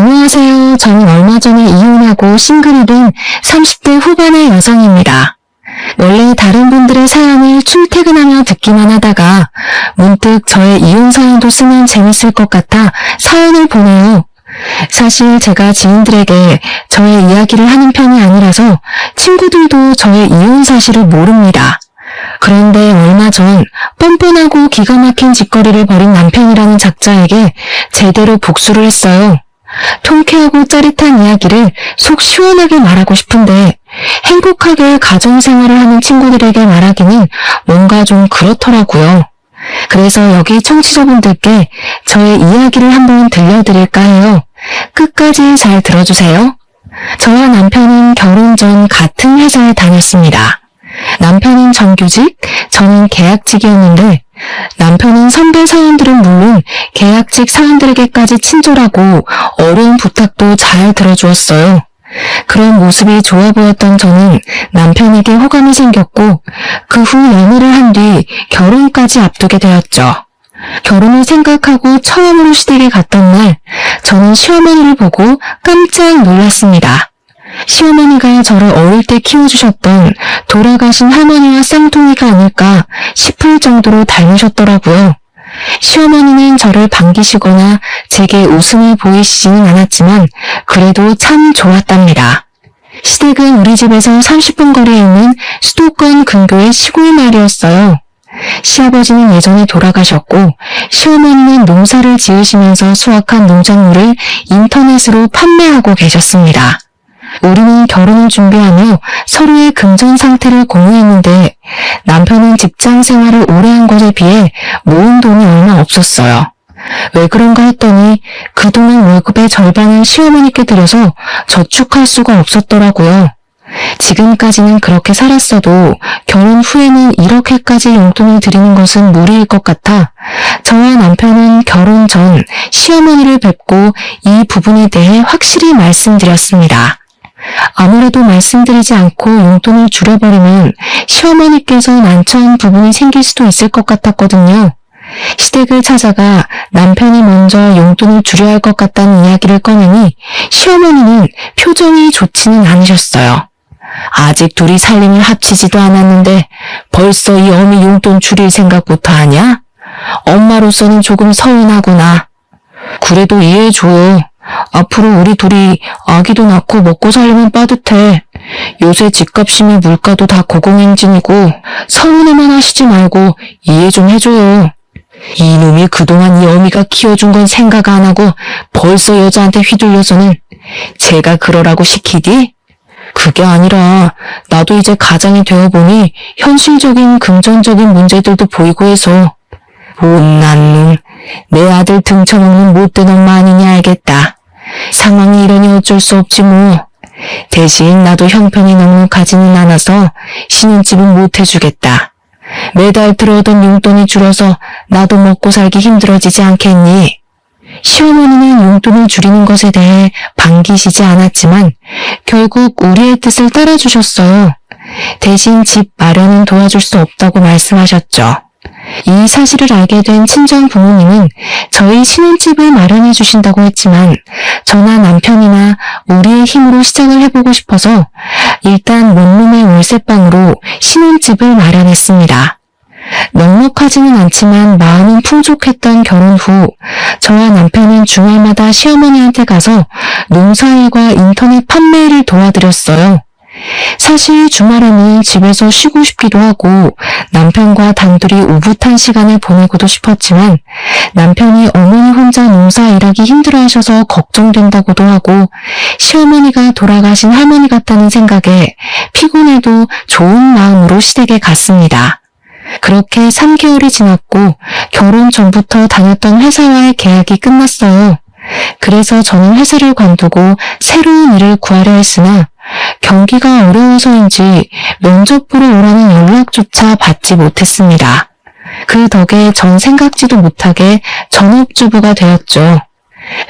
안녕하세요. 저는 얼마 전에 이혼하고 싱글이 된 30대 후반의 여성입니다. 원래 다른 분들의 사연을 출퇴근하며 듣기만 하다가 문득 저의 이혼 사연도 쓰면 재밌을 것 같아 사연을 보내요. 사실 제가 지인들에게 저의 이야기를 하는 편이 아니라서 친구들도 저의 이혼 사실을 모릅니다. 그런데 얼마 전 뻔뻔하고 기가 막힌 짓거리를 벌인 남편이라는 작자에게 제대로 복수를 했어요. 통쾌하고 짜릿한 이야기를 속 시원하게 말하고 싶은데 행복하게 가정생활을 하는 친구들에게 말하기는 뭔가 좀 그렇더라고요. 그래서 여기 청취자분들께 저의 이야기를 한번 들려드릴까 해요. 끝까지 잘 들어주세요. 저와 남편은 결혼 전 같은 회사에 다녔습니다. 남편은 정규직, 저는 계약직이었는데 남편은 선배 사원들은 물론 계약직 사원들에게까지 친절하고 어려운 부탁도 잘 들어주었어요. 그런 모습이 좋아 보였던 저는 남편에게 호감이 생겼고 그 후 연애를 한 뒤 결혼까지 앞두게 되었죠. 결혼을 생각하고 처음으로 시댁에 갔던 날 저는 시어머니를 보고 깜짝 놀랐습니다. 시어머니가 저를 어릴 때 키워주셨던 돌아가신 할머니와 쌍둥이가 아닐까 싶을 정도로 닮으셨더라고요. 시어머니는 저를 반기시거나 제게 웃음을 보이시지는 않았지만 그래도 참 좋았답니다. 시댁은 우리 집에서 30분 거리에 있는 수도권 근교의 시골 마을이었어요. 시아버지는 예전에 돌아가셨고 시어머니는 농사를 지으시면서 수확한 농작물을 인터넷으로 판매하고 계셨습니다. 우리는 결혼을 준비하며 서로의 금전 상태를 공유했는데 남편은 직장 생활을 오래 한 것에 비해 모은 돈이 얼마 없었어요. 왜 그런가 했더니 그동안 월급의 절반을 시어머니께 드려서 저축할 수가 없었더라고요. 지금까지는 그렇게 살았어도 결혼 후에는 이렇게까지 용돈을 드리는 것은 무리일 것 같아 저와 남편은 결혼 전 시어머니를 뵙고 이 부분에 대해 확실히 말씀드렸습니다. 아무래도 말씀드리지 않고 용돈을 줄여버리면 시어머니께서 난처한 부분이 생길 수도 있을 것 같았거든요. 시댁을 찾아가 남편이 먼저 용돈을 줄여야 할 것 같다는 이야기를 꺼내니 시어머니는 표정이 좋지는 않으셨어요. 아직 둘이 살림을 합치지도 않았는데 벌써 이 어미 용돈 줄일 생각부터 하냐? 엄마로서는 조금 서운하구나. 그래도 이해해줘. 앞으로 우리 둘이 아기도 낳고 먹고 살려면 빠듯해. 요새 집값이며 물가도 다 고공행진이고 서운해만 하시지 말고 이해 좀 해줘요. 이놈이 그동안 이 어미가 키워준 건 생각 안 하고 벌써 여자한테 휘둘려서는 제가 그러라고 시키디? 그게 아니라 나도 이제 가장이 되어보니 현실적인 금전적인 문제들도 보이고 해서 못난 놈, 내 아들 등쳐먹는 못된 엄마 아니냐 알겠다. 상황이 이러니 어쩔 수 없지 뭐. 대신 나도 형편이 넉넉하지는 않아서 신혼집은 못 해주겠다. 매달 들어오던 용돈이 줄어서 나도 먹고 살기 힘들어지지 않겠니? 시어머니는 용돈을 줄이는 것에 대해 반기시지 않았지만 결국 우리의 뜻을 따라주셨어요. 대신 집 마련은 도와줄 수 없다고 말씀하셨죠. 이 사실을 알게 된 친정 부모님은 저희 신혼집을 마련해 주신다고 했지만 저나 남편이나 우리의 힘으로 시작을 해보고 싶어서 일단 원룸의 월세방으로 신혼집을 마련했습니다. 넉넉하지는 않지만 마음은 풍족했던 결혼 후 저와 남편은 주말마다 시어머니한테 가서 농사일과 인터넷 판매를 도와드렸어요. 사실 주말에는 집에서 쉬고 싶기도 하고 남편과 단둘이 오붓한 시간을 보내고도 싶었지만 남편이 어머니 혼자 농사 일하기 힘들어하셔서 걱정된다고도 하고 시어머니가 돌아가신 할머니 같다는 생각에 피곤해도 좋은 마음으로 시댁에 갔습니다. 그렇게 3개월이 지났고 결혼 전부터 다녔던 회사와의 계약이 끝났어요. 그래서 저는 회사를 관두고 새로운 일을 구하려 했으나 경기가 어려워서인지 면접 보러 오라는 연락조차 받지 못했습니다. 그 덕에 전 생각지도 못하게 전업주부가 되었죠.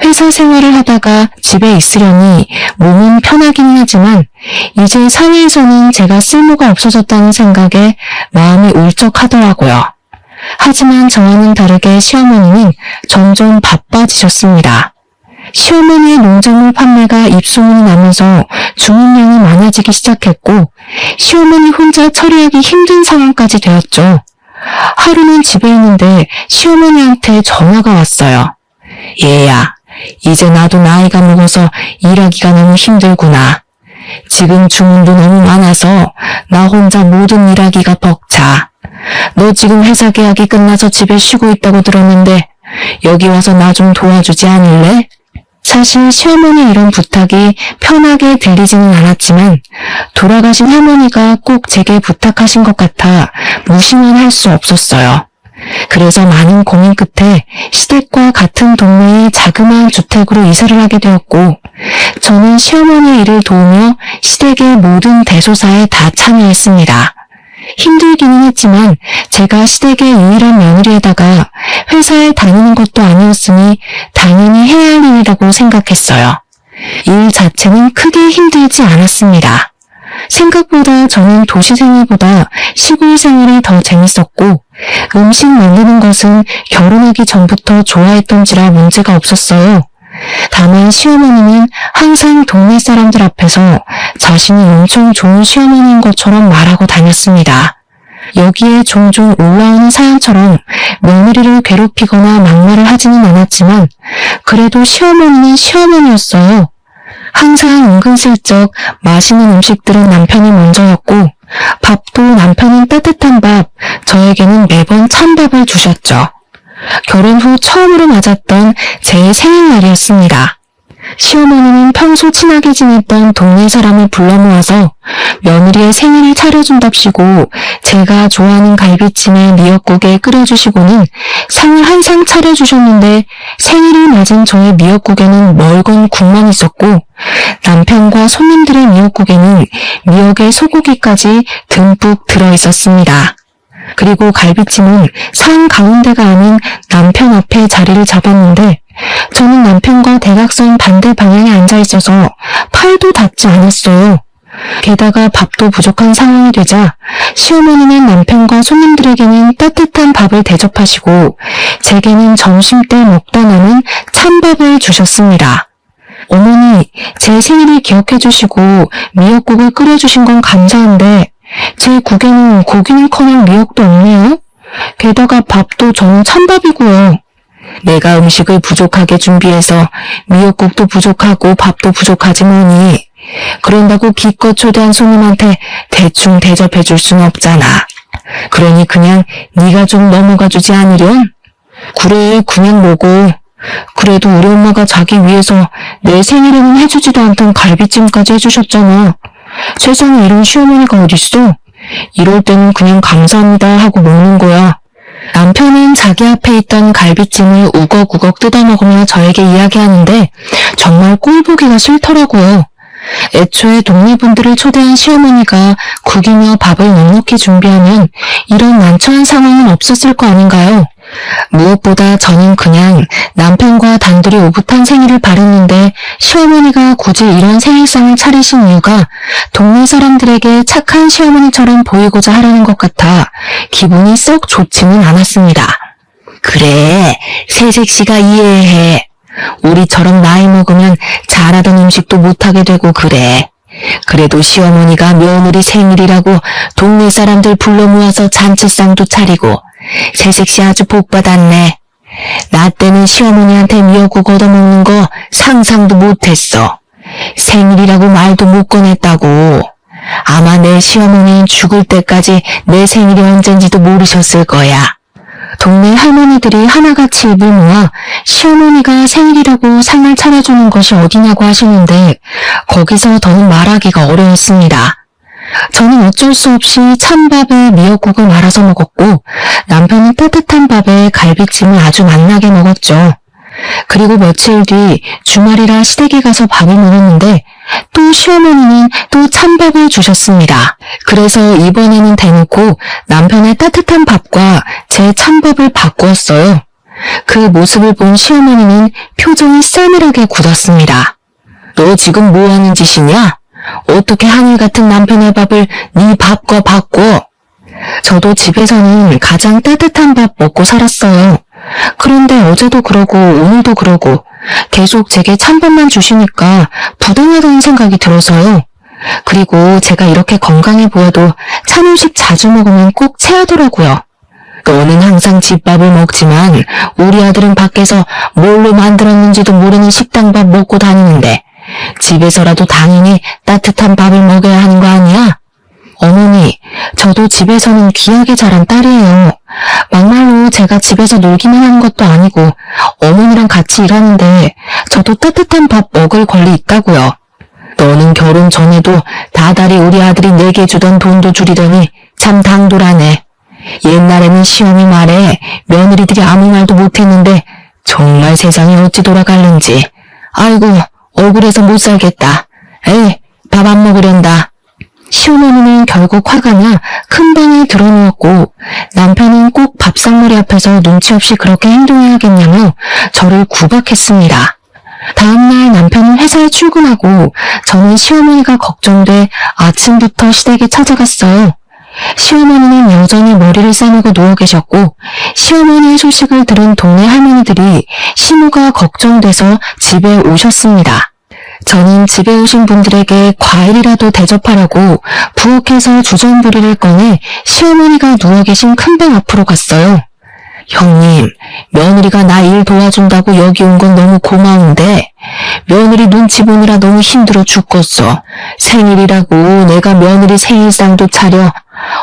회사 생활을 하다가 집에 있으려니 몸은 편하긴 하지만 이제 사회에서는 제가 쓸모가 없어졌다는 생각에 마음이 울적하더라고요. 하지만 저와는 다르게 시어머니는 점점 바빠지셨습니다. 시어머니의 농작물 판매가 입소문이 나면서 주문량이 많아지기 시작했고 시어머니 혼자 처리하기 힘든 상황까지 되었죠. 하루는 집에 있는데 시어머니한테 전화가 왔어요. 얘야, 이제 나도 나이가 먹어서 일하기가 너무 힘들구나. 지금 주문도 너무 많아서 나 혼자 모든 일하기가 벅차. 너 지금 회사 계약이 끝나서 집에 쉬고 있다고 들었는데 여기 와서 나 좀 도와주지 않을래? 사실 시어머니 이런 부탁이 편하게 들리지는 않았지만 돌아가신 할머니가 꼭 제게 부탁하신 것 같아 무시는 할 수 없었어요. 그래서 많은 고민 끝에 시댁과 같은 동네의 자그마한 주택으로 이사를 하게 되었고 저는 시어머니의 일을 도우며 시댁의 모든 대소사에 다 참여했습니다. 힘들기는 했지만 제가 시댁의 유일한 며느리에다가 회사에 다니는 것도 아니었으니 당연히 해야 할 일이라고 생각했어요. 일 자체는 크게 힘들지 않았습니다. 생각보다 저는 도시 생활보다 시골 생활이 더 재밌었고 음식 만드는 것은 결혼하기 전부터 좋아했던지라 문제가 없었어요. 다만 시어머니는 항상 동네 사람들 앞에서 자신이 엄청 좋은 시어머니인 것처럼 말하고 다녔습니다. 여기에 종종 올라오는 사연처럼 며느리를 괴롭히거나 막말을 하지는 않았지만 그래도 시어머니는 시어머니였어요. 항상 은근슬쩍 맛있는 음식들은 남편이 먼저였고 밥도 남편은 따뜻한 밥, 저에게는 매번 찬밥을 주셨죠. 결혼 후 처음으로 맞았던 제 생일날이었습니다. 시어머니는 평소 친하게 지냈던 동네 사람을 불러 모아서 며느리의 생일을 차려준답시고 제가 좋아하는 갈비찜에 미역국에 끓여주시고는 상을 한 상 차려주셨는데 생일을 맞은 저의 미역국에는 멀건 국만 있었고 남편과 손님들의 미역국에는 미역의 소고기까지 듬뿍 들어있었습니다. 그리고 갈비찜은 상 가운데가 아닌 남편 앞에 자리를 잡았는데 저는 남편과 대각선 반대 방향에 앉아있어서 팔도 닿지 않았어요. 게다가 밥도 부족한 상황이 되자 시어머니는 남편과 손님들에게는 따뜻한 밥을 대접하시고 제게는 점심때 먹다 남은 찬밥을 주셨습니다. 어머니, 제 생일을 기억해 주시고 미역국을 끓여주신 건 감사한데 제 국에는 고기는커녕 미역도 없네요. 게다가 밥도 저는 찬밥이고요. 내가 음식을 부족하게 준비해서 미역국도 부족하고 밥도 부족하지 뭐니. 그런다고 기껏 초대한 손님한테 대충 대접해 줄 순 없잖아. 그러니 그냥 네가 좀 넘어가 주지 않으련? 그래, 그냥 먹어. 그래도 우리 엄마가 자기 위해서 내 생일에는 해주지도 않던 갈비찜까지 해주셨잖아. 세상에 이런 시어머니가 어딨어? 이럴 때는 그냥 감사합니다 하고 먹는 거야. 남편은 자기 앞에 있던 갈비찜을 우걱우걱 뜯어먹으며 저에게 이야기하는데 정말 꼴보기가 싫더라고요. 애초에 동네 분들을 초대한 시어머니가 국이며 밥을 넉넉히 준비하면 이런 난처한 상황은 없었을 거 아닌가요? 무엇보다 저는 그냥 남편과 단둘이 오붓한 생일을 바랬는데 시어머니가 굳이 이런 생일상을 차리신 이유가 동네 사람들에게 착한 시어머니처럼 보이고자 하려는 것 같아 기분이 썩 좋지는 않았습니다. 그래, 새색시가 이해해. 우리처럼 나이 먹으면 잘하던 음식도 못하게 되고 그래. 그래도 시어머니가 며느리 생일이라고 동네 사람들 불러 모아서 잔치상도 차리고 새색시 아주 복받았네. 나 때는 시어머니한테 미역국 얻어먹는 거 상상도 못했어. 생일이라고 말도 못 꺼냈다고. 아마 내 시어머니는 죽을 때까지 내 생일이 언젠지도 모르셨을 거야. 동네 할머니들이 하나같이 입을 모아 시어머니가 생일이라고 상을 차려주는 것이 어디냐고 하시는데 거기서 더는 말하기가 어려웠습니다. 저는 어쩔 수 없이 찬밥에 미역국을 말아서 먹었고 남편은 따뜻한 밥에 갈비찜을 아주 맛나게 먹었죠. 그리고 며칠 뒤 주말이라 시댁에 가서 밥을 먹었는데 또 시어머니는 또 찬밥을 주셨습니다. 그래서 이번에는 대놓고 남편의 따뜻한 밥과 제 찬밥을 바꾸었어요. 그 모습을 본 시어머니는 표정이 싸늘하게 굳었습니다. 너 지금 뭐 하는 짓이냐? 어떻게 하늘 같은 남편의 밥을 네 밥과 바꿔? 저도 집에서는 가장 따뜻한 밥 먹고 살았어요. 그런데 어제도 그러고 오늘도 그러고 계속 제게 찬밥만 주시니까 부당하다는 생각이 들어서요. 그리고 제가 이렇게 건강해 보여도 찬음식 자주 먹으면 꼭 체하더라고요. 너는 항상 집밥을 먹지만 우리 아들은 밖에서 뭘로 만들었는지도 모르는 식당밥 먹고 다니는데 집에서라도 당연히 따뜻한 밥을 먹여야 하는 거 아니야? 어머니, 저도 집에서는 귀하게 자란 딸이에요. 막말로 제가 집에서 놀기만 하는 것도 아니고 어머니랑 같이 일하는데 저도 따뜻한 밥 먹을 권리 있다고요. 너는 결혼 전에도 다달이 우리 아들이 내게 주던 돈도 줄이더니 참 당돌하네. 옛날에는 시어미 말에 며느리들이 아무 말도 못했는데 정말 세상이 어찌 돌아갈는지. 아이고, 억울해서 못 살겠다. 에이, 밥 안 먹으련다. 시어머니는 결국 화가 나 큰 방에 들어누웠고 남편은 꼭 밥상머리 앞에서 눈치 없이 그렇게 행동해야겠냐며 저를 구박했습니다. 다음날 남편은 회사에 출근하고 저는 시어머니가 걱정돼 아침부터 시댁에 찾아갔어요. 시어머니는 여전히 머리를 싸매고 누워 계셨고 시어머니의 소식을 들은 동네 할머니들이 시모가 걱정돼서 집에 오셨습니다. 저는 집에 오신 분들에게 과일이라도 대접하려고 부엌에서 주전부리를 꺼내 시어머니가 누워 계신 큰 방 앞으로 갔어요. 형님, 며느리가 나 일 도와준다고 여기 온 건 너무 고마운데 며느리 눈치 보느라 너무 힘들어 죽겠어. 생일이라고 내가 며느리 생일상도 차려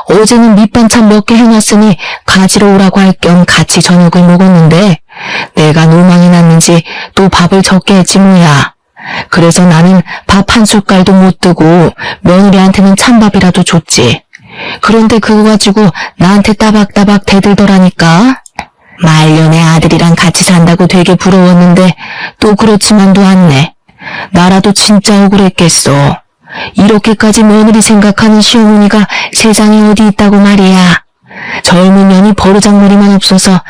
어제는 밑반찬 몇 개 해놨으니 가지러 오라고 할 겸 같이 저녁을 먹었는데 내가 노망이 났는지 또 밥을 적게 했지 뭐야. 그래서 나는 밥 한 숟갈도 못 뜨고 며느리한테는 찬밥이라도 줬지. 그런데 그거 가지고 나한테 따박따박 대들더라니까. 말년에 아들이랑 같이 산다고 되게 부러웠는데 또 그렇지만도 않네. 나라도 진짜 억울했겠어. 이렇게까지 며느리 생각하는 시어머니가 세상에 어디 있다고 말이야. 젊은 년이 버르장머리만 없어서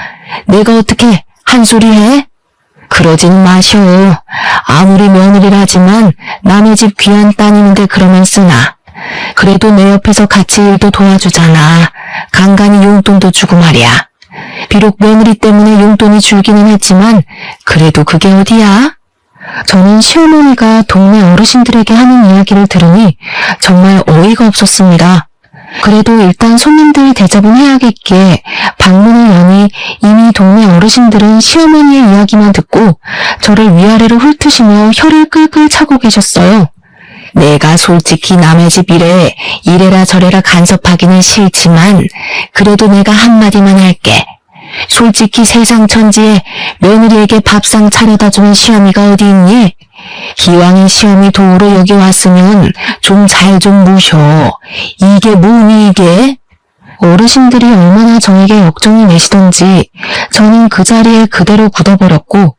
내가 어떻게 한 소리 해? 그러지는 마셔. 아무리 며느리라지만 남의 집 귀한 따님인데 그러면 쓰나. 그래도 내 옆에서 같이 일도 도와주잖아. 간간히 용돈도 주고 말이야. 비록 며느리 때문에 용돈이 줄기는 했지만 그래도 그게 어디야? 저는 시어머니가 동네 어르신들에게 하는 이야기를 들으니 정말 어이가 없었습니다. 그래도 일단 손님들 대접은 해야겠기에 방문을 여니 이미 동네 어르신들은 시어머니의 이야기만 듣고 저를 위아래로 훑으시며 혀를 끌끌 차고 계셨어요. 내가 솔직히 남의 집 일에 이래라 저래라 간섭하기는 싫지만 그래도 내가 한마디만 할게. 솔직히 세상 천지에 며느리에게 밥상 차려다 주는 시어미가 어디 있니? 기왕에 시어미 도우러 여기 왔으면 좀 잘 좀 모셔. 이게 뭐니 이게? 어르신들이 얼마나 저에게 역정이 내시던지 저는 그 자리에 그대로 굳어버렸고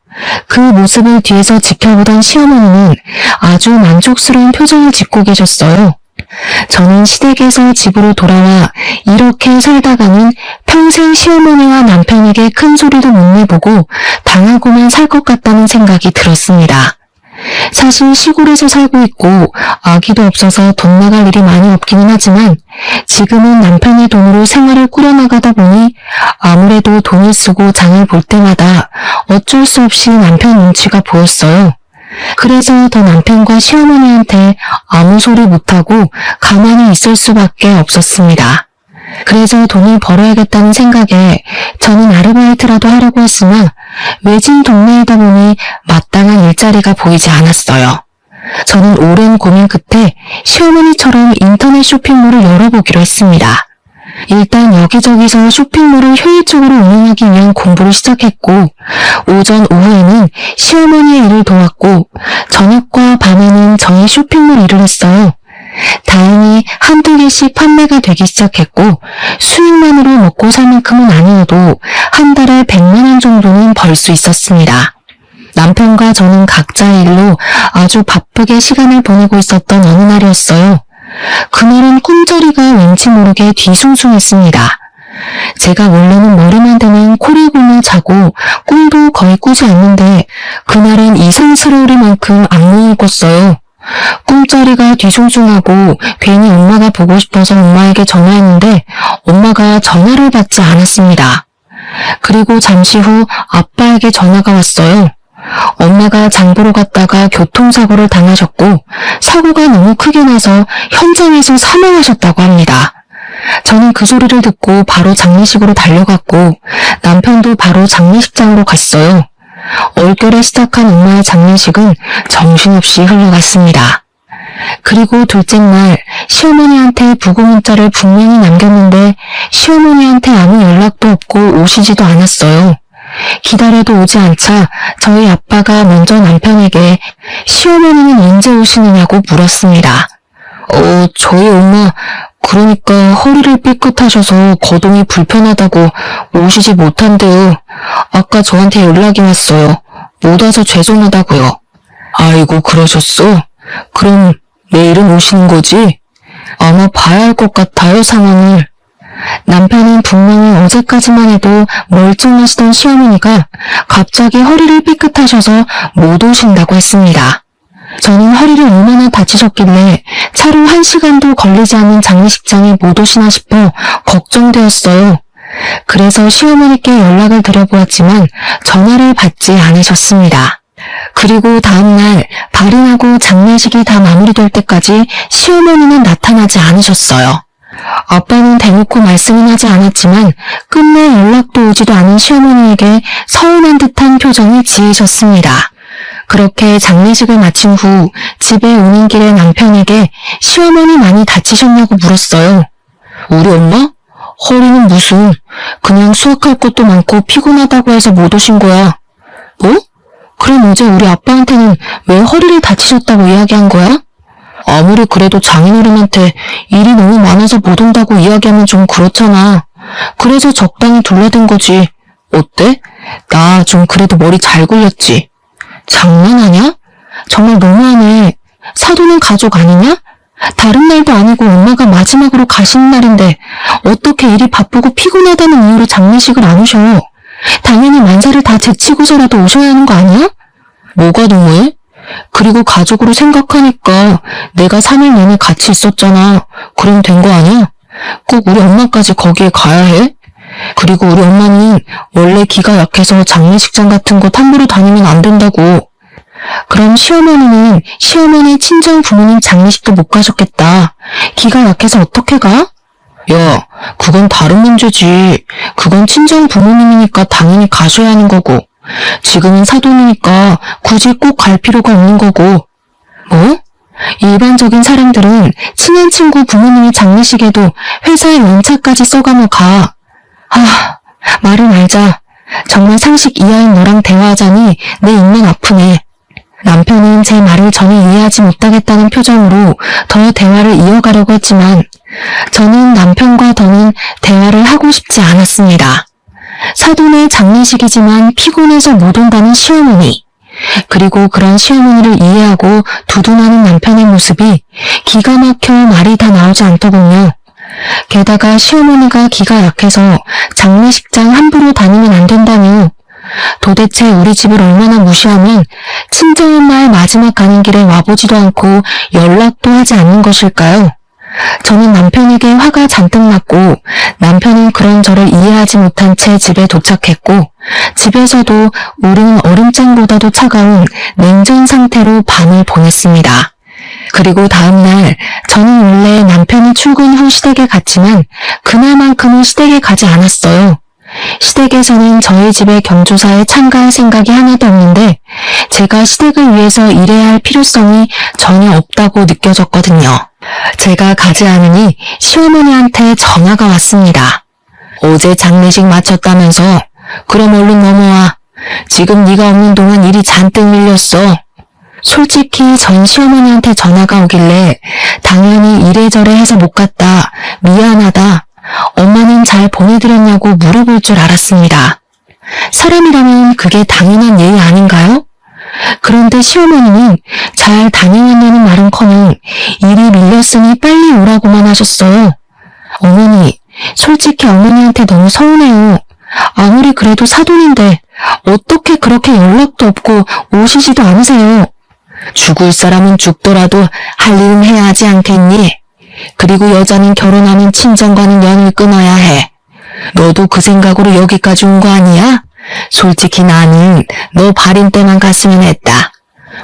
그 모습을 뒤에서 지켜보던 시어머니는 아주 만족스러운 표정을 짓고 계셨어요. 저는 시댁에서 집으로 돌아와 이렇게 살다가는 평생 시어머니와 남편에게 큰 소리도 못 내보고 당하고만 살 것 같다는 생각이 들었습니다. 사실 시골에서 살고 있고 아기도 없어서 돈 나갈 일이 많이 없기는 하지만 지금은 남편의 돈으로 생활을 꾸려나가다 보니 아무래도 돈을 쓰고 장을 볼 때마다 어쩔 수 없이 남편 눈치가 보였어요. 그래서 더 남편과 시어머니한테 아무 소리 못하고 가만히 있을 수밖에 없었습니다. 그래서 돈을 벌어야겠다는 생각에 저는 아르바이트라도 하려고 했으나 외진 동네이다 보니 마땅한 일자리가 보이지 않았어요. 저는 오랜 고민 끝에 시어머니처럼 인터넷 쇼핑몰을 열어보기로 했습니다. 일단 여기저기서 쇼핑몰을 효율적으로 운영하기 위한 공부를 시작했고 오전 오후에는 시어머니의 일을 도왔고 저녁과 밤에는 저의 쇼핑몰 일을 했어요. 다행히 한두 개씩 판매가 되기 시작했고 수익만으로 먹고 살 만큼은 아니어도 한 달에 100만 원 정도는 벌 수 있었습니다. 남편과 저는 각자의 일로 아주 바쁘게 시간을 보내고 있었던 어느 날이었어요. 그날은 꿈자리가 왠지 모르게 뒤숭숭했습니다. 제가 원래는 머리만 대면 코를 골며 자고 꿈도 거의 꾸지 않는데 그날은 이상스러울 만큼 악몽을 꿨어요. 꿈자리가 뒤숭숭하고 괜히 엄마가 보고 싶어서 엄마에게 전화했는데 엄마가 전화를 받지 않았습니다. 그리고 잠시 후 아빠에게 전화가 왔어요. 엄마가 장보러 갔다가 교통사고를 당하셨고 사고가 너무 크게 나서 현장에서 사망하셨다고 합니다. 저는 그 소리를 듣고 바로 장례식으로 달려갔고 남편도 바로 장례식장으로 갔어요. 얼결에 시작한 엄마의 장례식은 정신없이 흘러갔습니다. 그리고 둘째 날 시어머니한테 부고 문자를 분명히 남겼는데 시어머니한테 아무 연락도 없고 오시지도 않았어요. 기다려도 오지 않자 저희 아빠가 먼저 남편에게 시어머니는 언제 오시느냐고 물었습니다. 저희 엄마 그러니까 허리를 삐끗하셔서 거동이 불편하다고 오시지 못한대요. 아까 저한테 연락이 왔어요. 못 와서 죄송하다고요. 아이고 그러셨어? 그럼 내일은 오시는 거지? 아마 봐야 할 것 같아요, 상황을. 남편은 분명히 어제까지만 해도 멀쩡하시던 시어머니가 갑자기 허리를 삐끗하셔서 못 오신다고 했습니다. 저는 허리를 얼마나 다치셨길래 차로 1시간도 걸리지 않는 장례식장에 못 오시나 싶어 걱정되었어요. 그래서 시어머니께 연락을 드려보았지만 전화를 받지 않으셨습니다. 그리고 다음날 발인하고 장례식이 다 마무리될 때까지 시어머니는 나타나지 않으셨어요. 아빠는 대놓고 말씀은 하지 않았지만 끝내 연락도 오지도 않은 시어머니에게 서운한 듯한 표정을 지으셨습니다. 그렇게 장례식을 마친 후 집에 오는 길에 남편에게 시어머니 많이 다치셨냐고 물었어요. 우리 엄마? 허리는 무슨, 그냥 수확할 것도 많고 피곤하다고 해서 못 오신 거야. 뭐? 그럼 어제 우리 아빠한테는 왜 허리를 다치셨다고 이야기한 거야? 아무리 그래도 장인어른한테 일이 너무 많아서 못 온다고 이야기하면 좀 그렇잖아. 그래서 적당히 둘러댄 거지. 어때? 나 좀 그래도 머리 잘 굴렸지. 장난하냐? 정말 너무하네. 사돈은 가족 아니냐? 다른 날도 아니고 엄마가 마지막으로 가시는 날인데 어떻게 일이 바쁘고 피곤하다는 이유로 장례식을 안 오셔? 당연히 만사를 다 제치고서라도 오셔야 하는 거 아니야? 뭐가 너무해? 그리고 가족으로 생각하니까 내가 3일 내내 같이 있었잖아. 그럼 된 거 아니야? 꼭 우리 엄마까지 거기에 가야 해? 그리고 우리 엄마는 원래 기가 약해서 장례식장 같은 곳 함부로 다니면 안 된다고. 그럼 시어머니는 시어머니 친정 부모님 장례식도 못 가셨겠다. 기가 약해서 어떻게 가? 야, 그건 다른 문제지. 그건 친정 부모님이니까 당연히 가셔야 하는 거고. 지금은 사돈이니까 굳이 꼭 갈 필요가 없는 거고. 뭐? 일반적인 사람들은 친한 친구 부모님이 장례식에도 회사에 연차까지 써가며 가. 말을 말자. 정말 상식 이하인 너랑 대화하자니 내 입만 아프네. 남편은 제 말을 전혀 이해하지 못하겠다는 표정으로 더 대화를 이어가려고 했지만 저는 남편과 더는 대화를 하고 싶지 않았습니다. 사돈의 장례식이지만 피곤해서 못 온다는 시어머니, 그리고 그런 시어머니를 이해하고 두둔하는 남편의 모습이 기가 막혀 말이 다 나오지 않더군요. 게다가 시어머니가 기가 약해서 장례식장 함부로 다니면 안 된다며 도대체 우리 집을 얼마나 무시하면 친정엄마의 마지막 가는 길에 와보지도 않고 연락도 하지 않는 것일까요? 저는 남편에게 화가 잔뜩 났고 남편은 그런 저를 이해하지 못한 채 집에 도착했고 집에서도 우리는 얼음장보다도 차가운 냉전 상태로 밤을 보냈습니다. 그리고 다음날 저는 원래 남편이 출근 후 시댁에 갔지만 그날만큼은 시댁에 가지 않았어요. 시댁에서는 저희 집의 경조사에 참가할 생각이 하나도 없는데 제가 시댁을 위해서 일해야 할 필요성이 전혀 없다고 느껴졌거든요. 제가 가지 않으니 시어머니한테 전화가 왔습니다. 어제 장례식 마쳤다면서? 그럼 얼른 넘어와. 지금 네가 없는 동안 일이 잔뜩 밀렸어. 솔직히 전 시어머니한테 전화가 오길래 당연히 이래저래 해서 못 갔다. 미안하다. 엄마는 잘 보내드렸냐고 물어볼 줄 알았습니다. 사람이라면 그게 당연한 예의 아닌가요? 그런데 시어머니는 잘 다녀왔냐는 말은커녕 일이 밀렸으니 빨리 오라고만 하셨어요. 어머니, 솔직히 어머니한테 너무 서운해요. 아무리 그래도 사돈인데 어떻게 그렇게 연락도 없고 오시지도 않으세요. 죽을 사람은 죽더라도 할 일은 해야 하지 않겠니? 그리고 여자는 결혼하면 친정과는 연을 끊어야 해. 너도 그 생각으로 여기까지 온 거 아니야? 솔직히 나는 너 발인 때만 갔으면 했다.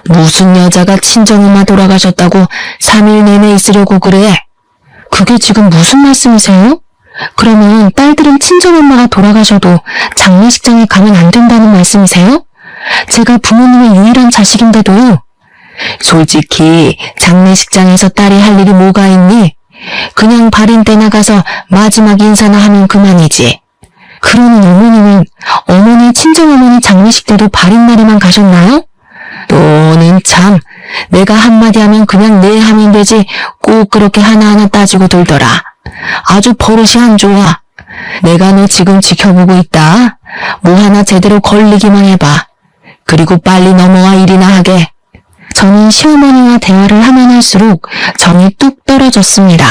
무슨 여자가 친정엄마 돌아가셨다고 3일 내내 있으려고 그래? 그게 지금 무슨 말씀이세요? 그러면 딸들은 친정엄마가 돌아가셔도 장례식장에 가면 안 된다는 말씀이세요? 제가 부모님의 유일한 자식인데도요. 솔직히 장례식장에서 딸이 할 일이 뭐가 있니? 그냥 발인 때 나가서 마지막 인사나 하면 그만이지. 그러는 어머니는 어머니 친정어머니 장례식 때도 발인 날에만 가셨나요? 너는 참 내가 한마디 하면 그냥 네 하면 되지 꼭 그렇게 하나하나 따지고 들더라. 아주 버릇이 안 좋아. 내가 너 지금 지켜보고 있다. 뭐 하나 제대로 걸리기만 해봐. 그리고 빨리 넘어와 일이나 하게. 저는 시어머니와 대화를 하면 할수록 정이 뚝 떨어졌습니다.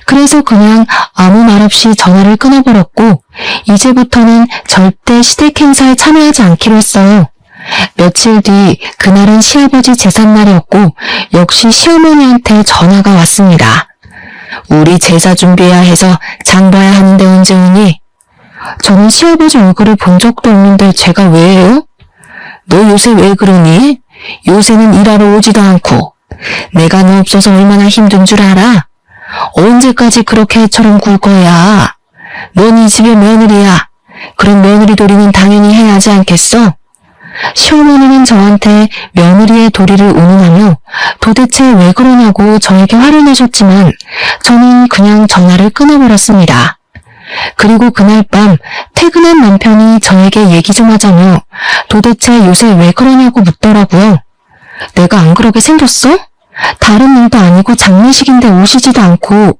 그래서 그냥 아무 말 없이 전화를 끊어버렸고 이제부터는 절대 시댁 행사에 참여하지 않기로 했어요. 며칠 뒤 그날은 시아버지 제삿날이었고 역시 시어머니한테 전화가 왔습니다. 우리 제사 준비해야 해서 장 봐야 하는데 언제 오니? 저는 시아버지 얼굴을 본 적도 없는데 제가 왜요? 너 요새 왜 그러니? 요새는 일하러 오지도 않고 내가 너 없어서 얼마나 힘든 줄 알아? 언제까지 그렇게 애처럼 굴 거야? 넌 이 집의 며느리야. 그럼 며느리 도리는 당연히 해야지 않겠어? 시어머니는 저한테 며느리의 도리를 운운하며 도대체 왜 그러냐고 저에게 화를 내셨지만 저는 그냥 전화를 끊어버렸습니다. 그리고 그날 밤 퇴근한 남편이 저에게 얘기 좀 하자며 도대체 요새 왜 그러냐고 묻더라고요. 내가 안 그러게 생겼어? 다른 일도 아니고 장례식인데 오시지도 않고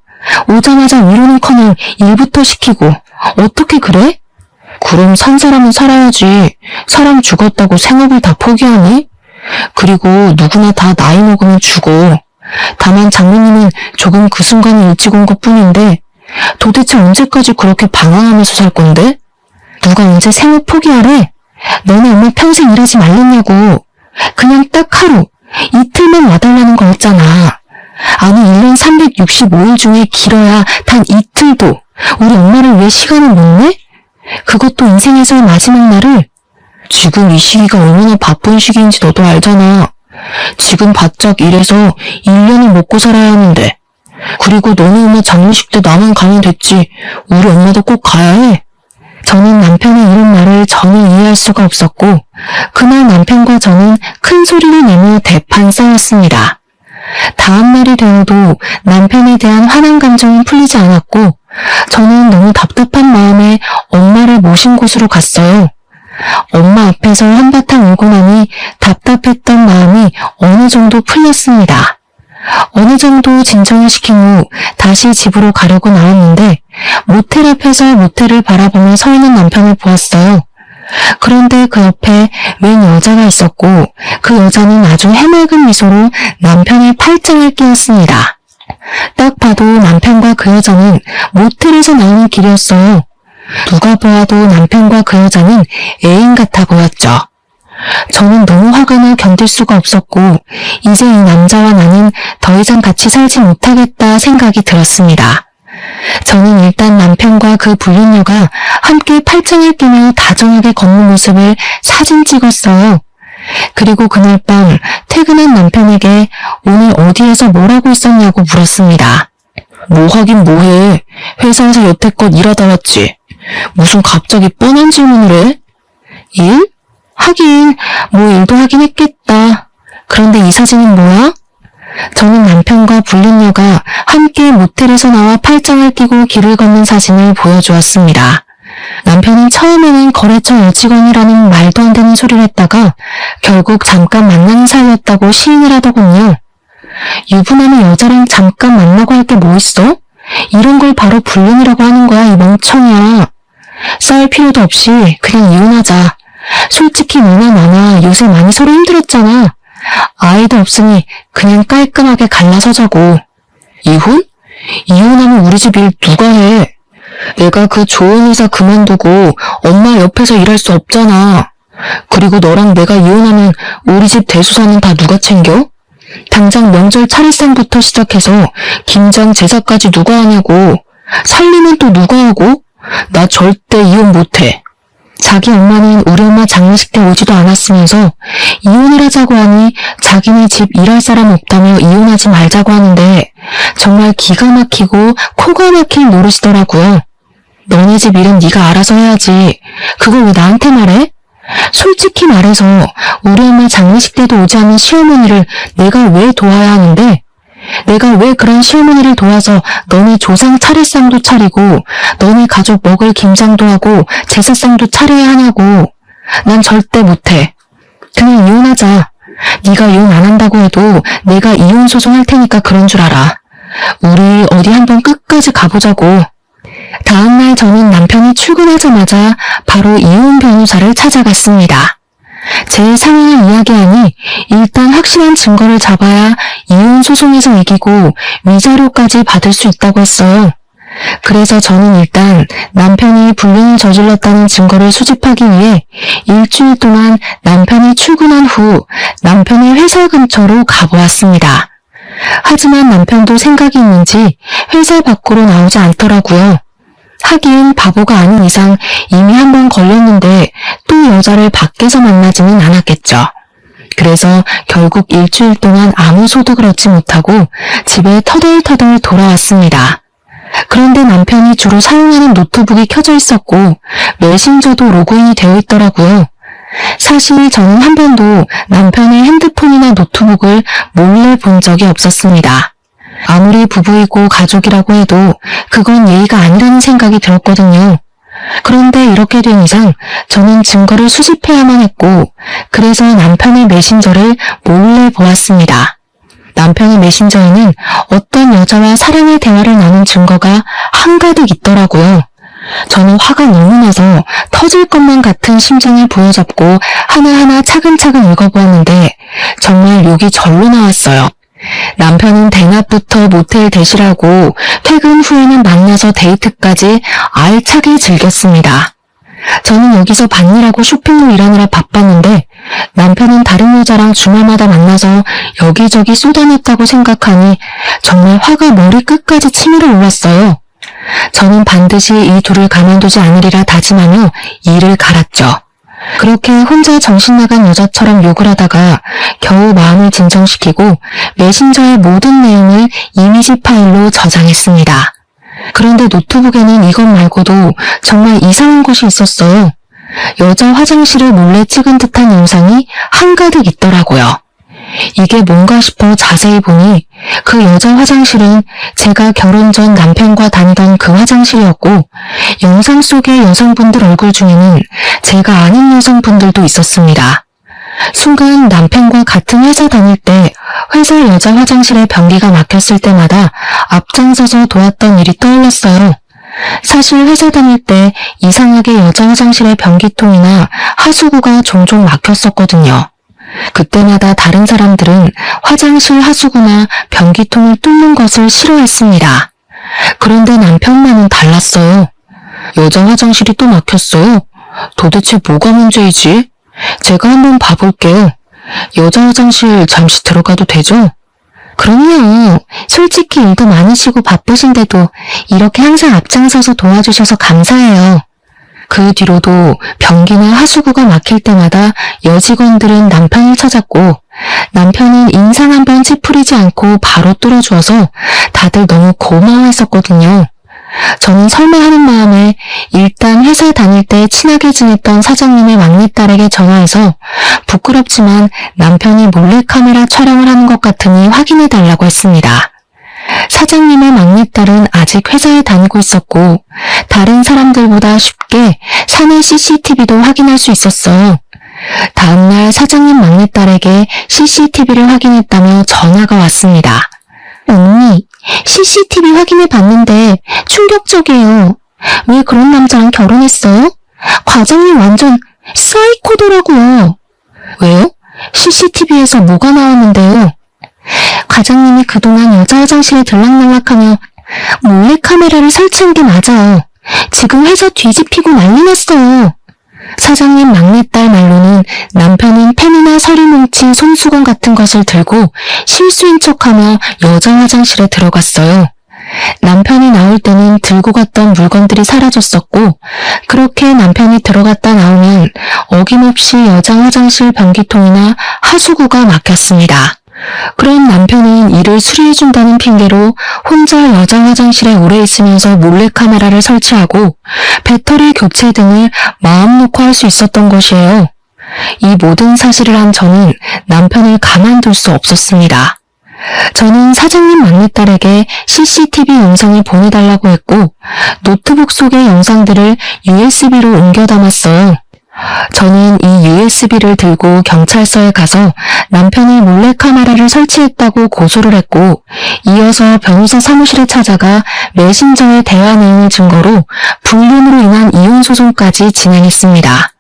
오자마자 위로는커녕 일부터 시키고 어떻게 그래? 그럼 산 사람은 살아야지. 사람 죽었다고 생업을 다 포기하니? 그리고 누구나 다 나이 먹으면 죽어. 다만 장모님은 조금 그 순간에 일찍 온 것뿐인데 도대체 언제까지 그렇게 방황하면서 살 건데? 누가 언제 생업 포기하래? 너네 엄마 평생 일하지 말랬냐고. 그냥 딱 하루, 이틀만 와달라는 거였잖아. 아니 1년 365일 중에 길어야 단 이틀도 우리 엄마를 위해 시간을 못 내? 그것도 인생에서의 마지막 날을. 지금 이 시기가 얼마나 바쁜 시기인지 너도 알잖아. 지금 바짝 일해서 1년을 먹고 살아야 하는데. 그리고 너네 엄마 장례식 때 나만 가면 됐지. 우리 엄마도 꼭 가야 해. 저는 남편의 이런 말을 전혀 이해할 수가 없었고 그날 남편과 저는 큰 소리를 내며 대판 싸웠습니다. 다음 날이 되어도 남편에 대한 화난 감정은 풀리지 않았고 저는 너무 답답한 마음에 엄마를 모신 곳으로 갔어요. 엄마 앞에서 한바탕 울고 나니 답답했던 마음이 어느 정도 풀렸습니다. 어느 정도 진정을 시킨 후 다시 집으로 가려고 나왔는데 모텔 앞에서 모텔을 바라보며 서 있는 남편을 보았어요. 그런데 그 옆에 웬 여자가 있었고 그 여자는 아주 해맑은 미소로 남편의 팔짱을 끼웠습니다. 딱 봐도 남편과 그 여자는 모텔에서 나오는 길이었어요. 누가 보아도 남편과 그 여자는 애인 같아 보였죠. 저는 너무 화가 나 견딜 수가 없었고 이제 이 남자와 나는 더 이상 같이 살지 못하겠다 생각이 들었습니다. 저는 일단 남편과 그 불륜녀가 함께 팔짱을 끼며 다정하게 걷는 모습을 사진 찍었어요. 그리고 그날 밤 퇴근한 남편에게 오늘 어디에서 뭘 하고 있었냐고 물었습니다. 뭐 하긴 뭐해. 회사에서 여태껏 일하다 왔지. 무슨 갑자기 뻔한 질문을 해? 일? 하긴 뭐 일도 하긴 했겠다. 그런데 이 사진은 뭐야? 저는 남편과 불륜녀가 함께 모텔에서 나와 팔짱을 끼고 길을 걷는 사진을 보여주었습니다. 남편은 처음에는 거래처 여직원이라는 말도 안 되는 소리를 했다가 결국 잠깐 만나는 사이였다고 시인을 하더군요. 유부남이 여자랑 잠깐 만나고 할 게 뭐 있어? 이런 걸 바로 불륜이라고 하는 거야, 이 멍청이야. 싸울 필요도 없이 그냥 이혼하자. 솔직히 너나 나나 요새 많이 서로 힘들었잖아. 아이도 없으니 그냥 깔끔하게 갈라서자고. 이혼? 이혼하면 우리 집 일 누가 해? 내가 그 좋은 회사 그만두고 엄마 옆에서 일할 수 없잖아. 그리고 너랑 내가 이혼하면 우리 집 대소사는 다 누가 챙겨? 당장 명절 차례상부터 시작해서 김장 제사까지 누가 하냐고. 살림은 또 누가 하고? 나 절대 이혼 못해. 자기 엄마는 우리 엄마 장례식 때 오지도 않았으면서 이혼을 하자고 하니 자기네 집 일할 사람 없다며 이혼하지 말자고 하는데 정말 기가 막히고 코가 막힐 노릇이더라고요. 너네 집 일은 네가 알아서 해야지. 그걸 왜 나한테 말해? 솔직히 말해서 우리 엄마 장례식 때도 오지 않은 시어머니를 내가 왜 도와야 하는데? 내가 왜 그런 시어머니를 도와서 너네 조상 차례상도 차리고 너네 가족 먹을 김장도 하고 제사상도 차려야 하냐고. 난 절대 못해. 그냥 이혼하자. 네가 이혼 안 한다고 해도 내가 이혼 소송할 테니까 그런 줄 알아. 우리 어디 한번 끝까지 가보자고. 다음날 저는 남편이 출근하자마자 바로 이혼 변호사를 찾아갔습니다. 제 상황을 이야기하니 일단 확실한 증거를 잡아야 이혼 소송에서 이기고 위자료까지 받을 수 있다고 했어요. 그래서 저는 일단 남편이 불륜을 저질렀다는 증거를 수집하기 위해 일주일 동안 남편이 출근한 후 남편의 회사 근처로 가보았습니다. 하지만 남편도 생각이 있는지 회사 밖으로 나오지 않더라고요. 하긴 바보가 아닌 이상 이미 한 번 걸렸는데 또 여자를 밖에서 만나지는 않았겠죠. 그래서 결국 일주일 동안 아무 소득을 얻지 못하고 집에 터덜터덜 돌아왔습니다. 그런데 남편이 주로 사용하는 노트북이 켜져 있었고 메신저도 로그인이 되어 있더라고요. 사실 저는 한 번도 남편의 핸드폰이나 노트북을 몰래 본 적이 없었습니다. 아무리 부부이고 가족이라고 해도 그건 예의가 아니라는 생각이 들었거든요. 그런데 이렇게 된 이상 저는 증거를 수집해야만 했고 그래서 남편의 메신저를 몰래 보았습니다. 남편의 메신저에는 어떤 여자와 사랑의 대화를 나눈 증거가 한가득 있더라고요. 저는 화가 너무 나서 터질 것만 같은 심장을 부여잡고 하나하나 차근차근 읽어보았는데 정말 욕이 절로 나왔어요. 남편은 대낮부터 모텔 대시라고 퇴근 후에는 만나서 데이트까지 알차게 즐겼습니다. 저는 여기서 밭일하고 쇼핑몰 일하느라 바빴는데 남편은 다른 여자랑 주말마다 만나서 여기저기 쏟아냈다고 생각하니 정말 화가 머리끝까지 치밀어 올랐어요. 저는 반드시 이 둘을 가만두지 않으리라 다짐하며 일을 갈았죠. 그렇게 혼자 정신나간 여자처럼 욕을 하다가 겨우 마음을 진정시키고 메신저의 모든 내용을 이미지 파일로 저장했습니다. 그런데 노트북에는 이것 말고도 정말 이상한 것이 있었어요. 여자 화장실을 몰래 찍은 듯한 영상이 한가득 있더라고요. 이게 뭔가 싶어 자세히 보니 그 여자 화장실은 제가 결혼 전 남편과 다니던 그 화장실이었고 영상 속의 여성분들 얼굴 중에는 제가 아는 여성분들도 있었습니다. 순간 남편과 같은 회사 다닐 때 회사 여자 화장실에 변기가 막혔을 때마다 앞장서서 도왔던 일이 떠올랐어요. 사실 회사 다닐 때 이상하게 여자 화장실의 변기통이나 하수구가 종종 막혔었거든요. 그때마다 다른 사람들은 화장실 하수구나 변기통을 뚫는 것을 싫어했습니다. 그런데 남편만은 달랐어요. 여자 화장실이 또 막혔어요. 도대체 뭐가 문제이지? 제가 한번 봐볼게요. 여자 화장실 잠시 들어가도 되죠? 그럼요. 솔직히 일도 많으시고 바쁘신데도 이렇게 항상 앞장서서 도와주셔서 감사해요. 그 뒤로도 변기나 하수구가 막힐 때마다 여직원들은 남편을 찾았고 남편은 인상 한번 찌푸리지 않고 바로 뚫어주어서 다들 너무 고마워했었거든요. 저는 설마 하는 마음에 일단 회사 다닐 때 친하게 지냈던 사장님의 막내딸에게 전화해서 부끄럽지만 남편이 몰래카메라 촬영을 하는 것 같으니 확인해달라고 했습니다. 사장님의 막내딸은 아직 회사에 다니고 있었고 다른 사람들보다 쉽게 사내 CCTV도 확인할 수 있었어요. 다음날 사장님 막내딸에게 CCTV를 확인했다며 전화가 왔습니다. 언니, CCTV 확인해봤는데 충격적이에요. 왜 그런 남자랑 결혼했어요? 과장님 완전 사이코더라고요. 왜요? CCTV에서 뭐가 나왔는데요? 과장님이 그동안 여자 화장실에 들락날락하며 몰래카메라를 설치한 게 맞아요. 지금 회사 뒤집히고 난리 났어요. 사장님 막내딸 말로는 남편은 펜이나 서류 뭉친 손수건 같은 것을 들고 실수인 척하며 여자 화장실에 들어갔어요. 남편이 나올 때는 들고 갔던 물건들이 사라졌었고, 그렇게 남편이 들어갔다 나오면 어김없이 여자 화장실 변기통이나 하수구가 막혔습니다. 그런 남편은 이를 수리해준다는 핑계로 혼자 여자 화장실에 오래 있으면서 몰래카메라를 설치하고 배터리 교체 등을 마음 놓고 할 수 있었던 것이에요. 이 모든 사실을 한 저는 남편을 가만둘 수 없었습니다. 저는 사장님 막내딸에게 CCTV 영상을 보내달라고 했고 노트북 속의 영상들을 USB로 옮겨 담았어요. 저는 이 USB를 들고 경찰서에 가서 남편이 몰래카메라를 설치했다고 고소를 했고 이어서 변호사 사무실에 찾아가 메신저의 대화 내용을 증거로 불륜으로 인한 이혼 소송까지 진행했습니다.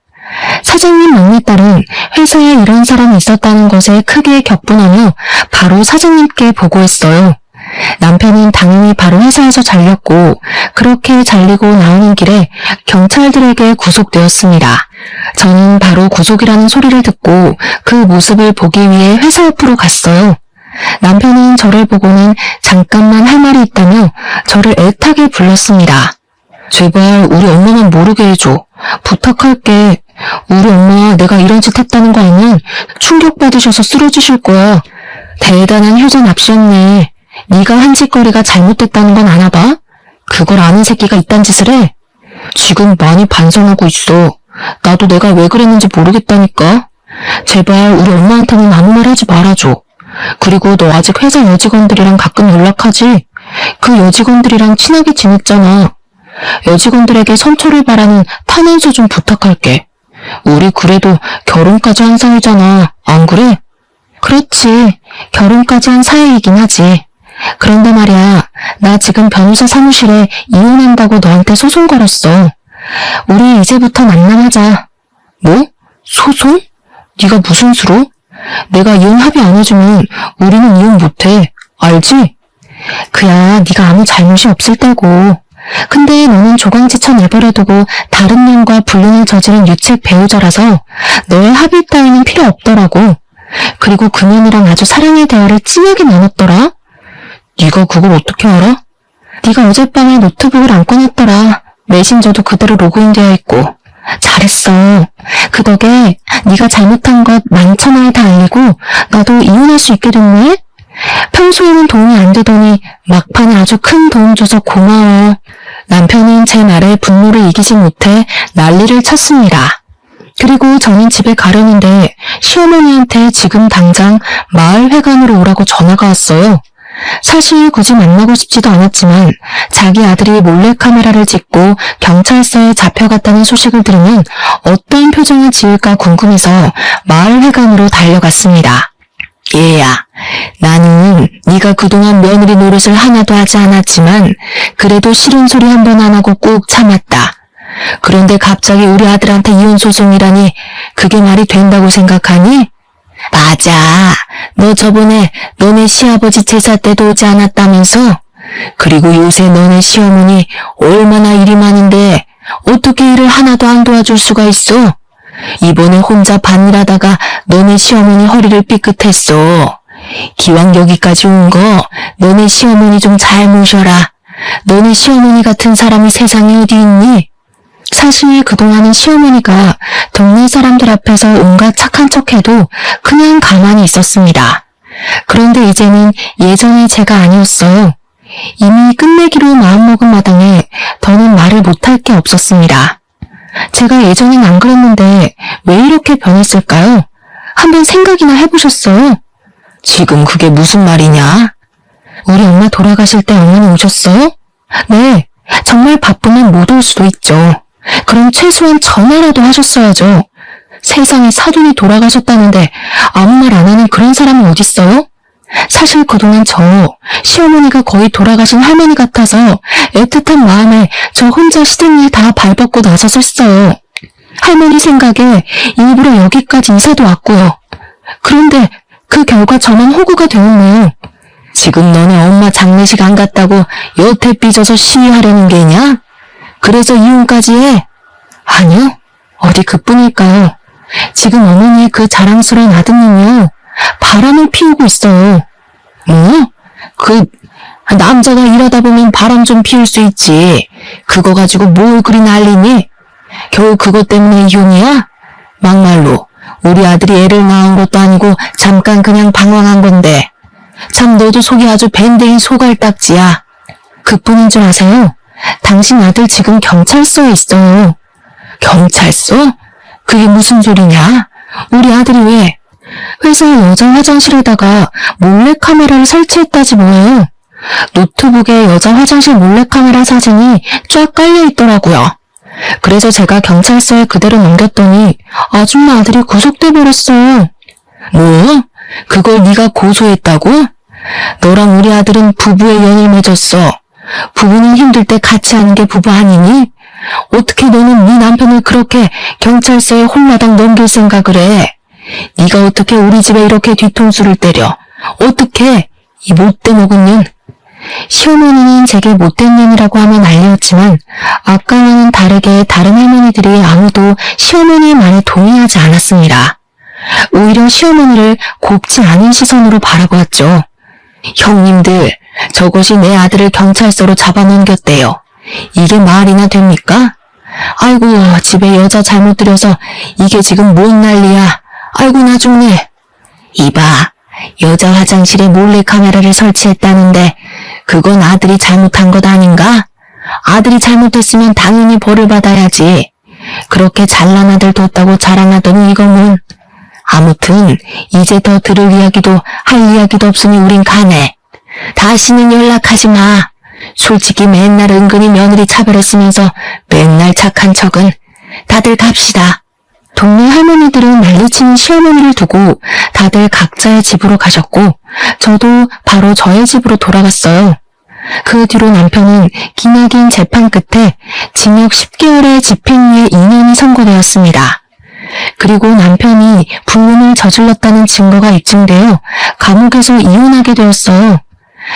사장님 막내딸은 회사에 이런 사람이 있었다는 것에 크게 격분하며 바로 사장님께 보고했어요. 남편은 당연히 바로 회사에서 잘렸고 그렇게 잘리고 나오는 길에 경찰들에게 구속되었습니다. 저는 바로 구속이라는 소리를 듣고 그 모습을 보기 위해 회사 옆으로 갔어요. 남편은 저를 보고는 잠깐만 할 말이 있다며 저를 애타게 불렀습니다. 제발 우리 엄마만 모르게 해줘. 부탁할게. 우리 엄마 내가 이런 짓 했다는 거 알면 충격받으셔서 쓰러지실 거야. 대단한 효자 납시였네. 네가 한 짓거리가 잘못됐다는 건 아나 봐? 그걸 아는 새끼가 이딴 짓을 해? 지금 많이 반성하고 있어. 나도 내가 왜 그랬는지 모르겠다니까. 제발 우리 엄마한테는 아무 말 하지 말아줘. 그리고 너 아직 회사 여직원들이랑 가끔 연락하지? 그 여직원들이랑 친하게 지냈잖아. 여직원들에게 선처를 바라는 탄원서 좀 부탁할게. 우리 그래도 결혼까지 한 사이잖아. 안 그래? 그렇지. 결혼까지 한 사이이긴 하지. 그런데 말이야, 나 지금 변호사 사무실에 이혼한다고 너한테 소송 걸었어. 우리 이제부터 만남하자. 뭐? 소송? 네가 무슨 수로? 내가 이혼 합의 안 해주면 우리는 이혼 못해. 알지? 그야 네가 아무 잘못이 없을 때고. 근데 너는 조강지처 내버려두고 다른 년과 불륜을 저지른 유책 배우자라서 너의 합의 따위는 필요 없더라고. 그리고 그년이랑 아주 사랑의 대화를 진하게 나눴더라. 네가 그걸 어떻게 알아? 네가 어젯밤에 노트북을 안 꺼냈더라. 메신저도 그대로 로그인되어 있고. 잘했어. 그 덕에 네가 잘못한 것 만천하에 다 알리고 나도 이혼할 수 있게 됐네. 평소에는 도움이 안 되더니 막판에 아주 큰 도움 줘서 고마워. 남편은 제 말에 분노를 이기지 못해 난리를 쳤습니다. 그리고 저는 집에 가려는데 시어머니한테 지금 당장 마을회관으로 오라고 전화가 왔어요. 사실 굳이 만나고 싶지도 않았지만 자기 아들이 몰래카메라를 찍고 경찰서에 잡혀갔다는 소식을 들으면 어떤 표정을 지을까 궁금해서 마을회관으로 달려갔습니다. 얘야, 나는 네가 그동안 며느리 노릇을 하나도 하지 않았지만 그래도 싫은 소리 한 번 안 하고 꾹 참았다. 그런데 갑자기 우리 아들한테 이혼 소송이라니 그게 말이 된다고 생각하니? 맞아. 너 저번에 너네 시아버지 제사 때도 오지 않았다면서? 그리고 요새 너네 시어머니 얼마나 일이 많은데 어떻게 일을 하나도 안 도와줄 수가 있어? 이번에 혼자 밭일하다가 너네 시어머니 허리를 삐끗했어. 기왕 여기까지 온 거 너네 시어머니 좀 잘 모셔라. 너네 시어머니 같은 사람이 세상에 어디 있니? 사실 그동안은 시어머니가 동네 사람들 앞에서 온갖 착한 척해도 그냥 가만히 있었습니다. 그런데 이제는 예전의 제가 아니었어요. 이미 끝내기로 마음먹은 마당에 더는 말을 못할 게 없었습니다. 제가 예전엔 안 그랬는데 왜 이렇게 변했을까요? 한번 생각이나 해보셨어요? 지금 그게 무슨 말이냐? 우리 엄마 돌아가실 때 어머니 오셨어요? 네, 정말 바쁘면 못 올 수도 있죠. 그럼 최소한 전화라도 하셨어야죠. 세상에 사돈이 돌아가셨다는데 아무 말 안 하는 그런 사람이 어딨어요? 사실 그동안 저 시어머니가 거의 돌아가신 할머니 같아서 애틋한 마음에 저 혼자 시댁일 다 발벗고 나서서 했어요. 할머니 생각에 일부러 여기까지 이사도 왔고요. 그런데 그 결과 저만 호구가 되었네요. 지금 너네 엄마 장례식 안 갔다고 여태 삐져서 시위하려는 게냐? 그래서 이혼까지 해? 아니요. 어디 그뿐일까요? 지금 어머니의 그 자랑스러운 아드님이요. 바람을 피우고 있어요. 뭐? 남자가 일하다 보면 바람 좀 피울 수 있지. 그거 가지고 뭘 그리 난리니? 겨우 그것 때문에 이혼이야? 막말로 우리 아들이 애를 낳은 것도 아니고 잠깐 그냥 방황한 건데. 참 너도 속이 아주 밴댕이 소갈딱지야. 그뿐인 줄 아세요? 당신 아들 지금 경찰서에 있어요. 경찰서? 그게 무슨 소리냐? 우리 아들이 왜? 회사 여자 화장실에다가 몰래카메라를 설치했다지 뭐예요. 노트북에 여자 화장실 몰래카메라 사진이 쫙 깔려있더라고요. 그래서 제가 경찰서에 그대로 넘겼더니 아줌마 아들이 구속돼 버렸어요. 뭐? 그걸 네가 고소했다고? 너랑 우리 아들은 부부의 연을 맺었어. 부부는 힘들 때 같이 하는 게 부부 아니니? 어떻게 너는 네 남편을 그렇게 경찰서에 홀라당 넘길 생각을 해? 네가 어떻게 우리 집에 이렇게 뒤통수를 때려? 어떻게? 이 못돼 먹은 년. 시어머니는 제게 못된 년이라고 하면 난리였지만 아까와는 다르게 다른 할머니들이 아무도 시어머니의 말에 동의하지 않았습니다. 오히려 시어머니를 곱지 않은 시선으로 바라보았죠. 형님들, 저것이 내 아들을 경찰서로 잡아넘겼대요. 이게 말이나 됩니까? 아이고, 집에 여자 잘못 들여서 이게 지금 뭔 난리야. 아이고, 나 죽네. 이봐, 여자 화장실에 몰래카메라를 설치했다는데 그건 아들이 잘못한 것 아닌가? 아들이 잘못했으면 당연히 벌을 받아야지. 그렇게 잘난 아들 뒀다고 자랑하더니 이거는. 아무튼 이제 더 들을 이야기도 할 이야기도 없으니 우린 가네. 다시는 연락하지 마. 솔직히 맨날 은근히 며느리 차별했으면서 맨날 착한 척은. 다들 갑시다. 동네 할머니들은 난리치는 시어머니를 두고 다들 각자의 집으로 가셨고 저도 바로 저의 집으로 돌아갔어요. 그 뒤로 남편은 기나긴 재판 끝에 징역 10개월의 집행유예 2년이 선고되었습니다. 그리고 남편이 불륜을 저질렀다는 증거가 입증되어 감옥에서 이혼하게 되었어요.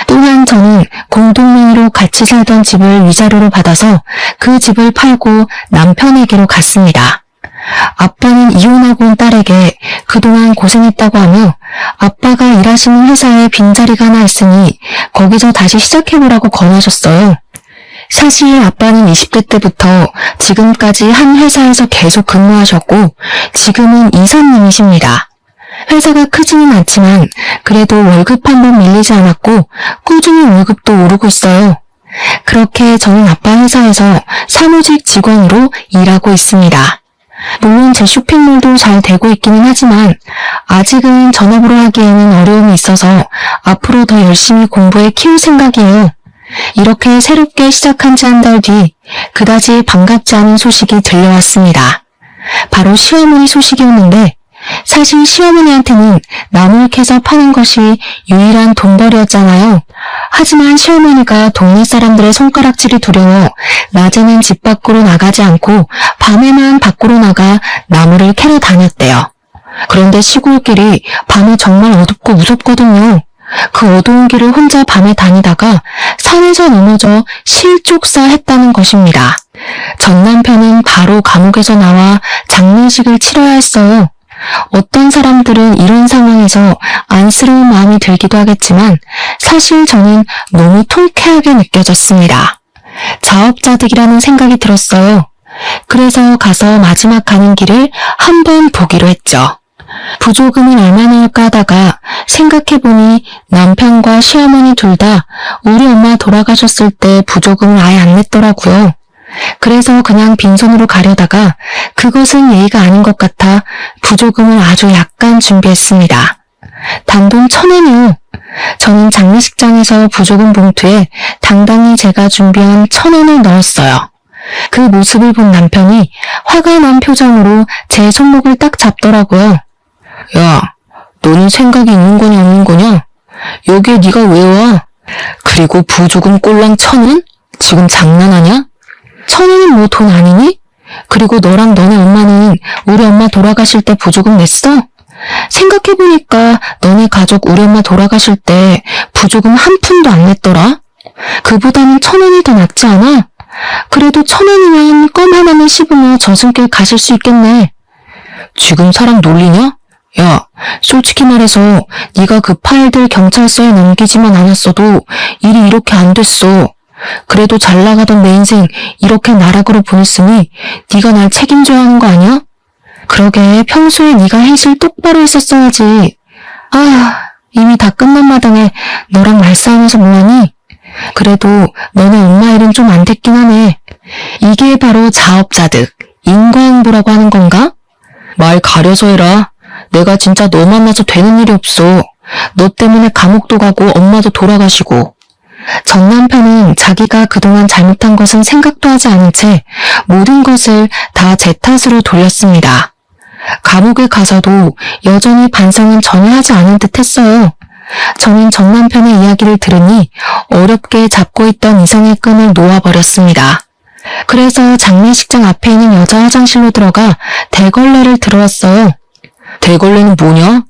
또한 저는 공동명의로 같이 살던 집을 위자료로 받아서 그 집을 팔고 남편에게로 갔습니다. 아빠는 이혼하고 온 딸에게 그동안 고생했다고 하며 아빠가 일하시는 회사에 빈자리가 하나 있으니 거기서 다시 시작해보라고 권하셨어요. 사실 아빠는 20대 때부터 지금까지 한 회사에서 계속 근무하셨고 지금은 이사님이십니다. 회사가 크지는 않지만 그래도 월급 한 번 밀리지 않았고 꾸준히 월급도 오르고 있어요. 그렇게 저는 아빠 회사에서 사무직 직원으로 일하고 있습니다. 물론 제 쇼핑몰도 잘 되고 있기는 하지만 아직은 전업으로 하기에는 어려움이 있어서 앞으로 더 열심히 공부해 키울 생각이에요. 이렇게 새롭게 시작한 지 한 달 뒤 그다지 반갑지 않은 소식이 들려왔습니다. 바로 시어머니 소식이었는데 사실 시어머니한테는 나물 캐서 파는 것이 유일한 돈벌이였잖아요. 하지만 시어머니가 동네 사람들의 손가락질이 두려워 낮에는 집 밖으로 나가지 않고 밤에만 밖으로 나가 나무를 캐러 다녔대요. 그런데 시골길이 밤에 정말 어둡고 무섭거든요. 그 어두운 길을 혼자 밤에 다니다가 산에서 넘어져 실족사했다는 것입니다. 전 남편은 바로 감옥에서 나와 장례식을 치러야 했어요. 어떤 사람들은 이런 상황에서 안쓰러운 마음이 들기도 하겠지만 사실 저는 너무 통쾌하게 느껴졌습니다. 자업자득이라는 생각이 들었어요. 그래서 가서 마지막 가는 길을 한번 보기로 했죠. 부조금은 얼마나 할까 하다가 생각해보니 남편과 시어머니 둘 다 우리 엄마 돌아가셨을 때 부조금을 아예 안 냈더라고요. 그래서 그냥 빈손으로 가려다가 그것은 예의가 아닌 것 같아 부조금을 아주 약간 준비했습니다. 단돈 1,000원이요. 저는 장례식장에서 부조금 봉투에 당당히 제가 준비한 1,000원을 넣었어요. 그 모습을 본 남편이 화가 난 표정으로 제 손목을 딱 잡더라고요. 야, 너는 생각이 있는 거냐 없는 거냐? 여기에 네가 왜 와? 그리고 부조금 꼴랑 1,000원? 지금 장난하냐? 1,000원은 뭐 돈 아니니? 그리고 너랑 너네 엄마는 우리 엄마 돌아가실 때 부조금 냈어? 생각해보니까 너네 가족 우리 엄마 돌아가실 때 부조금 한 푼도 안 냈더라? 그보다는 1,000원이 더 낫지 않아? 그래도 1,000원이면 껌 하나만 씹으며 저승길 가실 수 있겠네. 지금 사람 놀리냐? 야, 솔직히 말해서 네가 그 파일들 경찰서에 넘기지만 않았어도 일이 이렇게 안 됐어. 그래도 잘 나가던 내 인생 이렇게 나락으로 보냈으니 네가 날 책임져야 하는 거 아니야? 그러게 평소에 네가 해실 똑바로 했었어야지. 이미 다 끝난 마당에 너랑 말싸움해서 뭐하니? 그래도 너네 엄마 일은 좀 안 됐긴 하네. 이게 바로 자업자득, 인과응보라고 하는 건가? 말 가려서 해라. 내가 진짜 너 만나서 되는 일이 없어. 너 때문에 감옥도 가고 엄마도 돌아가시고. 전 남편은 자기가 그동안 잘못한 것은 생각도 하지 않은 채 모든 것을 다 제 탓으로 돌렸습니다. 감옥에 가서도 여전히 반성은 전혀 하지 않은 듯 했어요. 저는 전 남편의 이야기를 들으니 어렵게 잡고 있던 이성의 끈을 놓아버렸습니다. 그래서 장례식장 앞에 있는 여자 화장실로 들어가 대걸레를 들어왔어요. 대걸레는 뭐냐?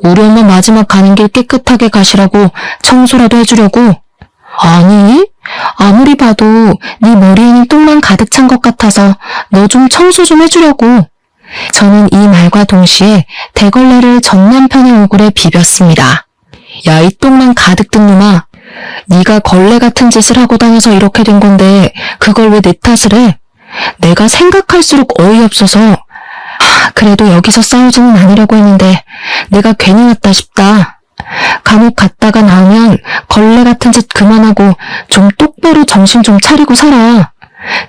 우리 엄마 마지막 가는 길 깨끗하게 가시라고 청소라도 해주려고? 아니, 아무리 봐도 네 머리에는 똥만 가득 찬 것 같아서 너 좀 청소 좀 해주려고. 저는 이 말과 동시에 대걸레를 전 남편의 얼굴에 비볐습니다. 야, 이 똥만 가득 든 놈아. 네가 걸레 같은 짓을 하고 다녀서 이렇게 된 건데 그걸 왜 내 탓을 해? 내가 생각할수록 어이없어서 그래도 여기서 싸우지는 않으려고 했는데 내가 괜히 왔다 싶다. 감옥 갔다가 나오면 걸레 같은 짓 그만하고 좀 똑바로 정신 좀 차리고 살아.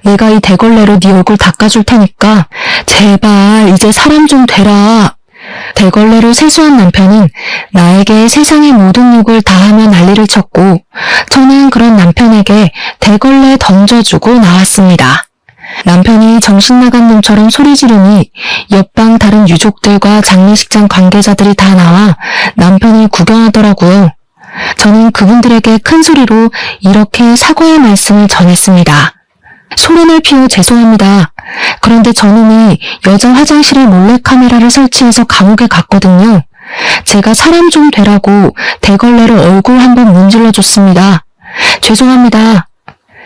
내가 이 대걸레로 네 얼굴 닦아줄 테니까 제발 이제 사람 좀 되라. 대걸레로 세수한 남편은 나에게 세상의 모든 욕을 다하며 난리를 쳤고 저는 그런 남편에게 대걸레 던져주고 나왔습니다. 남편이 정신 나간 놈처럼 소리 지르니 옆방 다른 유족들과 장례식장 관계자들이 다 나와 남편을 구경하더라고요. 저는 그분들에게 큰 소리로 이렇게 사과의 말씀을 전했습니다. 소란을 피워 죄송합니다. 그런데 저놈이 여자 화장실에 몰래카메라를 설치해서 감옥에 갔거든요. 제가 사람 좀 되라고 대걸레로 얼굴 한번 문질러줬습니다. 죄송합니다.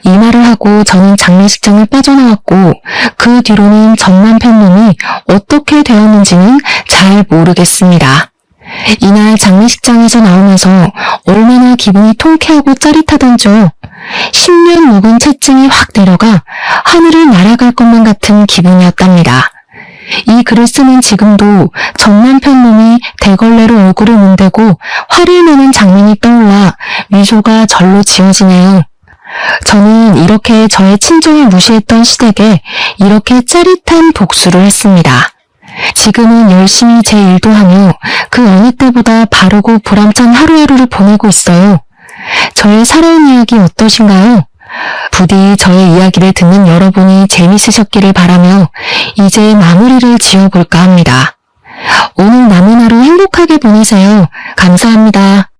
이 말을 하고 저는 장례식장을 빠져나왔고 그 뒤로는 전 남편 놈이 어떻게 되었는지는 잘 모르겠습니다. 이날 장례식장에서 나오면서 얼마나 기분이 통쾌하고 짜릿하던지요. 10년 묵은 채증이 확 내려가 하늘을 날아갈 것만 같은 기분이었답니다. 이 글을 쓰는 지금도 전 남편 놈이 대걸레로 얼굴을 문대고 화를 내는 장면이 떠올라 미소가 절로 지어지네요. 저는 이렇게 저의 친정을 무시했던 시댁에 이렇게 짜릿한 복수를 했습니다. 지금은 열심히 제 일도 하며 그 어느 때보다 바르고 보람찬 하루하루를 보내고 있어요. 저의 살아온 이야기 어떠신가요? 부디 저의 이야기를 듣는 여러분이 재밌으셨기를 바라며 이제 마무리를 지어볼까 합니다. 오늘 남은 하루 행복하게 보내세요. 감사합니다.